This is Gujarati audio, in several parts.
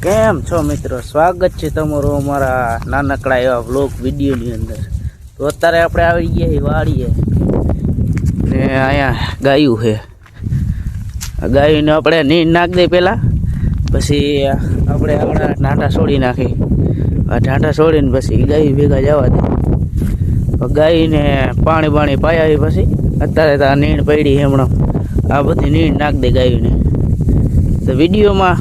કેમ છો મિત્રો, સ્વાગત છે તમારું અમારા નાનકડા એવા વ્લોગ વિડીયોની અંદર। તો અત્યારે આપણે આવી ગયા વાડીએ ને અહીંયા ગાયું છે। ગાયુંને આપણે નીંદ નાખી દઈએ પહેલાં, પછી આપણે આપણા ઢાંઢા છોડી નાખી। આ ઢાંઢા છોડીને પછી ગાયું ભેગા જવા દે। ગાયને પાણી પાયા પછી અત્યારે તો આ નીંદ પડી હમણાં આ બધી નીંદ નાખી દે ગાયુંને। તો વિડીયોમાં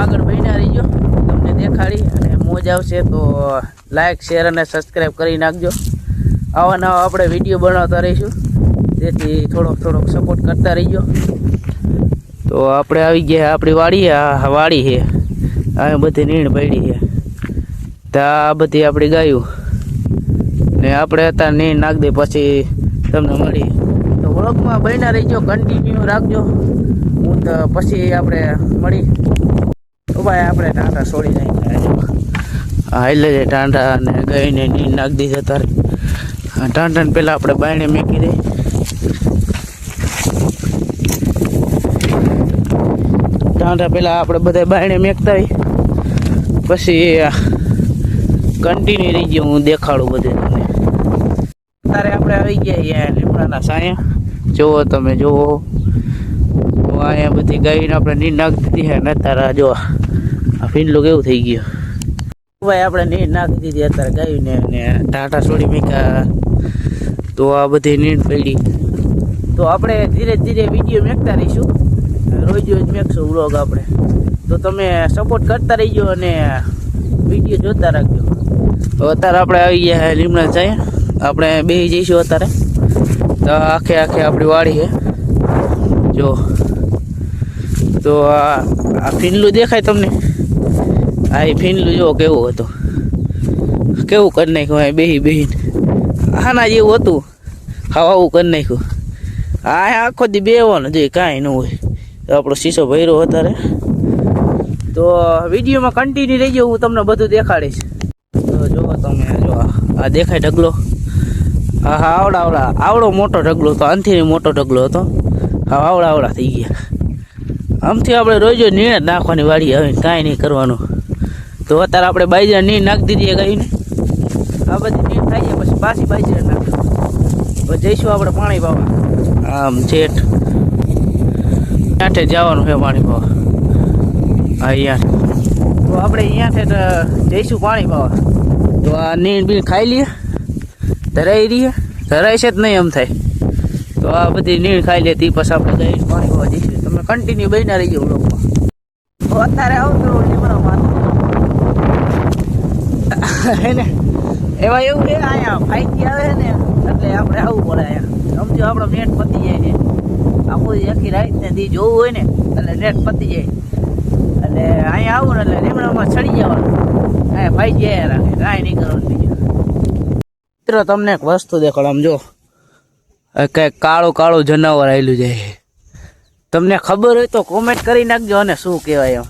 આગળ બન્યા રહીજો, તમને દેખાડી અને મોજ આવશે તો લાઈક શેર અને સબસ્ક્રાઈબ કરી નાખજો। આવા નવા આપણે વિડીયો બનાવતા રહીશું, તેથી થોડોક સપોર્ટ કરતા રહીજો। તો આપણે આવી ગયા આપણી વાડી છે, આ બધી નીણ પડી છે, તો આ બધી આપણી ગાયું ને આપણે અત્યારે નીણ નાખી દે પછી તમને મળી। તો વ્લોગમાં બન્યા રહીજો, કન્ટિન્યુ રાખજો। હું તો પછી આપણે મળી તો ભાઈ આપણે ટાંટા છોડી નાખ્યા। એટલે જે ટાંટા અને ગાયને નીંદ નાખી દીધા તારે ટાંટાને પહેલાં આપણે બાયણે મેકી દઈએ। ટાંટા પહેલાં આપણે બધા બાયણે મેકતા હોય, પછી કન્ટિન્યુ રહી ગયો હું દેખાડું બધે તમને। અત્યારે આપણે આવી ગયા લીમડાના સાયા, જુઓ તમે જુઓ તો અહીંયા બધી ગાયને આપણે નીંદ નાખી દીધી છે ને અત્યારે જો આ ફીંડલું કેવું થઈ ગયું ભાઈ। આપણે નીંદ નાખી દીધી અત્યારે ગાયને ને ટાંટા છોડી મૂક્યા, તો આ બધી નીંદ પડી। તો આપણે ધીરે ધીરે વિડીયો મેકતા રહીશું, રોજ મેકશું વ્લોગ આપણે। તો તમે સપોર્ટ કરતા રહીજો અને વિડીયો જોતા રાખજો। તો અત્યારે આપણે આવી ગયા લીમડા સાયા, આપણે બેસી જઈશું અત્યારે। તો આખે આપણી વાડી છે જો। તો આ ફીંડલું દેખાય તમને? આ એ ફીંડલું જો કેવું હતું, કેવું કરી નાખ્યું આ બેહીને આના જેવું હતું, આવું કરી નાખ્યું। આ આખો દી બેવાનું જોઈએ, કાંઈ ન હોય। તો આપણો શીશો ભર્યો અત્યારે। તો વિડીયોમાં કન્ટિન્યુ રહીજો, હું તમને બધું દેખાડીશ। તો જુઓ તમે જો આ દેખાય ઢગલો, હા આવડો મોટો ઢગલો હતો, આનથી મોટો ઢગલો હતો, હા આવડા થઈ ગયા। આમથી આપણે રોજ નીણ જ નાખવાની વાડી, હવે કાંઈ નહીં કરવાનું। તો અત્યારે આપણે બાજરા નીણ નાખી દીધી ગાયને, આ બધી નીણ થાય છે પછી પાછી બાજરા નાખી। તો જઈશું આપણે પાણી પાવા, આમ જેઠ ત્યાંઠે જવાનું છે પાણી પાવા। હા અહીંયા તો આપણે અહીંયાથી જઈશું પાણી પાવા। તો આ નીણ બીણ ખાઈ લઈએ, ધરાઈ છે જ નહીં એમ થાય। તો આ બધી નીણ ખાઈ લે તે પછી આપણે ગાય પાણી પાવા જઈશું। તમે કન્ટિન્યુ બન્યા રહીજો વ્લોગમાં। તો અત્યારે આવતો લીમડામાં ને એમાં એવું છે, અહીંયા ફાઈથી આવે ને એટલે આપણે આવવું પડે અહીંયા। સમજો આપણો નેટ પતી જાય ને, આખું આખી રાત ને દી જોવું હોય ને એટલે નેટ પતી જાય, એટલે અહીંયા આવું ને એટલે લીમડામાં ચડી જવાનું, અહીંયા ફાઈ જાય રાખે, કાંઈ નહીં કરવાનું બીજું। મિત્રો તમને એક વસ્તુ દેખાડો, આમ જો કંઈક કાળું જનાવર આવેલું જાય, તમને ખબર હોય તો કોમેન્ટ કરી નાખજો અને શું કહેવાય એમ।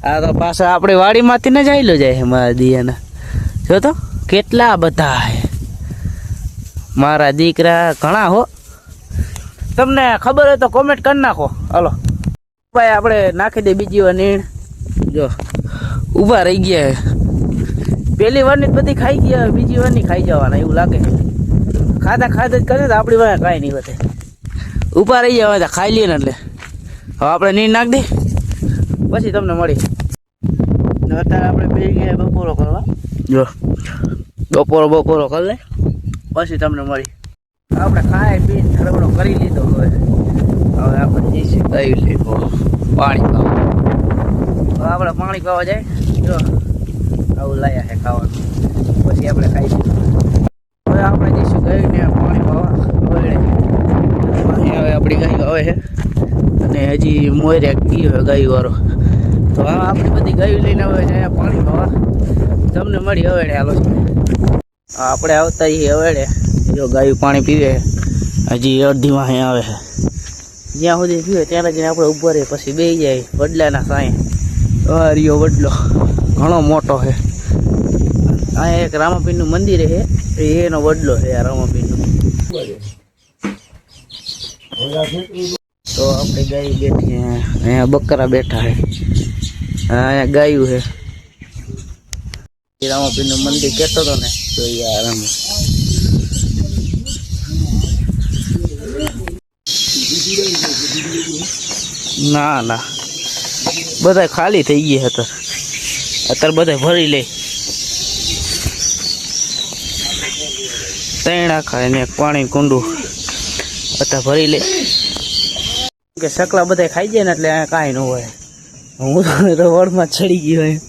આ તો પાછા આપણી વાડીમાંથી ને જ આવેલું જાય મારા દિયાના, જો તો કેટલા બધા મારા દીકરા ઘણા હો। તમને ખબર હોય તો કોમેન્ટ કરી નાખો। હાલો ભાઈ આપણે નાખી દે બીજી વાર નીણ, જો ઊભા રહી ગયા। પહેલી વારની બધી ખાઈ ગયા, બીજી વારની ખાઈ જવાના એવું લાગે। ખાધા જ કરે તો આપણી વાંહે કાંઈ નહીં વધે, ઊભા રહી જવા તો ખાઈ લઈએ ને એટલે હવે આપણે નીંદ નાખી દે પછી તમને મળી। અત્યારે આપણે બે ગયા બપોરો કરવા, જો બપોરો કરી લે પછી તમને મળી। આપણે ખાઈ પીને ઠરવડો કરી લીધો, હવે આપણે જઈશું ગાયું લઈ પાણી પાવા। હવે આપણે પાણી પાવા જાય, જો આવું લાયા છે ખાવાનું, પછી આપણે ખાઈશું। હવે આપણે જઈશું ગાયને પાણી પાવા, હવે આપણી ગાયો આવે છે અને હજી મોરે ગયો ગાયું વાળો। તો હા આપણી બધી ગાયું લઈને આવે છે પાણી પાવા, તમને મળી હવેડે। હાલો આપણે આવતા એ હવેડે, જો ગાયું પાણી પીવે, હજી અડધીમાં અહીં આવે છે, જ્યાં સુધી પીવે ત્યાં જઈને આપણે ઊભા રહીએ, પછી બેસી જાય વડલાના સાંય। રહ્યો વડલો ઘણો મોટો છે, અહીંયા એક રામાપીરનું મંદિર છે, એનો વડલો છે આ રામાપીરનું। તો આપણે ગાય બેઠી, અહીંયા બકરા બેઠા છે, હા અહીંયા ગાયું છે રામાપીરનું મંદિર કહેતો હતો ને તો યાર ના ના બધા ખાલી થઈ ગયા અત્યારે બધા ભરી લે ત્રણ આખા ને પાણી કુંડું અત્યારે ભરી લે કે સકલા બધા ખાઈ જાય ને એટલે કાંઈ ન હોય હું તો વળમાં ચડી ગયો હોય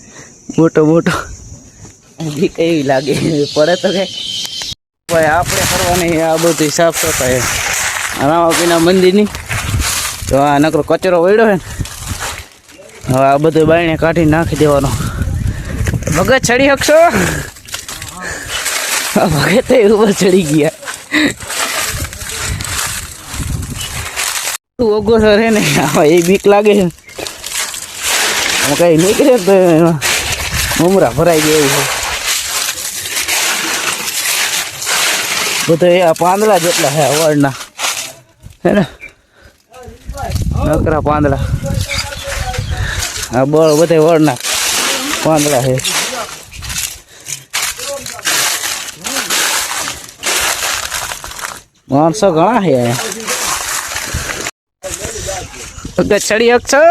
મોટો મોટો બીક એવી લાગે પડે તો કે ભાઈ આપણે કરવાની આ બધી સાફ સફાઈ રામાપીરના મંદિરની તો આ નકરો કચરો વળ્યો હે ને હવે આ બધું બાયણે કાઢી નાખી દેવાનો ભગત ચડી શકશો ભગત ઉપર ચડી ગયા ઓગો સર હે ને એ બીક લાગે છે કઈ નીકળે તો મમરા ભરાઈ ગયા એવું બધું એ પાંદડા જેટલા હે વળના હે ને નકરા પાંદડા આ બળ બધે વળના પાંદડા છે માણસો ઘણા છે અહીંયા ચડી શકશો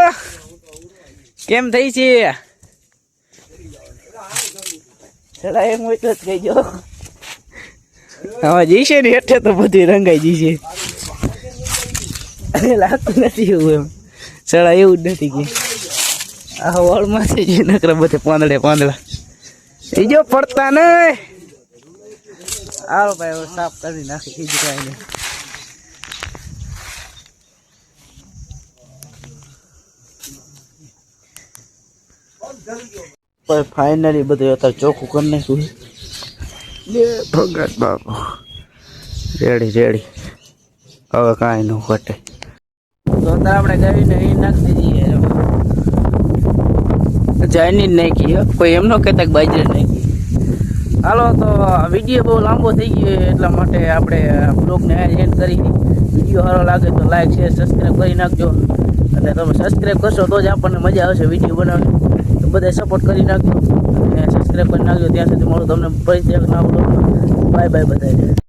કેમ થઈ છે ચડા એમ હોય તો જ કહીજો હવે જઈશે ને હેઠે તો બધી રંગાઈ જઈશે લાગતું નથી એવું એમ ચડા એવું જ નથી કે આ વળમાં છે જે નકરા બધે પાંદડા એ જો પડતા ને આવો ભાઈ હવે સાફ કરી નાખી બીજું કાંઈ નહીં ફાઇનલી બધું અત્યારે ચોખ્ખું કરી નાખ્યું ભગત બાપુ રેડી હવે કાંઈ ન ઘટે તો અત્યારે આપણે ગાવીને એ નાખી દઈએ ચાઇનીઝ નાખી કોઈ એમ ન કહેતા કે બાજરી નાખી હાલો તો વિડીયો બહુ લાંબો થઈ ગયો એટલા માટે આપણે બ્લોગને એન્ડ કરી વિડીયો સારો લાગે તો લાઈક શેર સબસ્ક્રાઈબ કરી નાખજો અને તમે સબસ્ક્રાઈબ કરશો તો જ આપણને મજા આવશે વિડીયો બનાવવાની તો બધા સપોર્ટ કરી નાખજો અને સબસ્ક્રાઈબ કરી નાખજો ત્યાં સુધી મળું તમને ફરીથી એક નવા બ્લોગમાં બાય બાય બધાને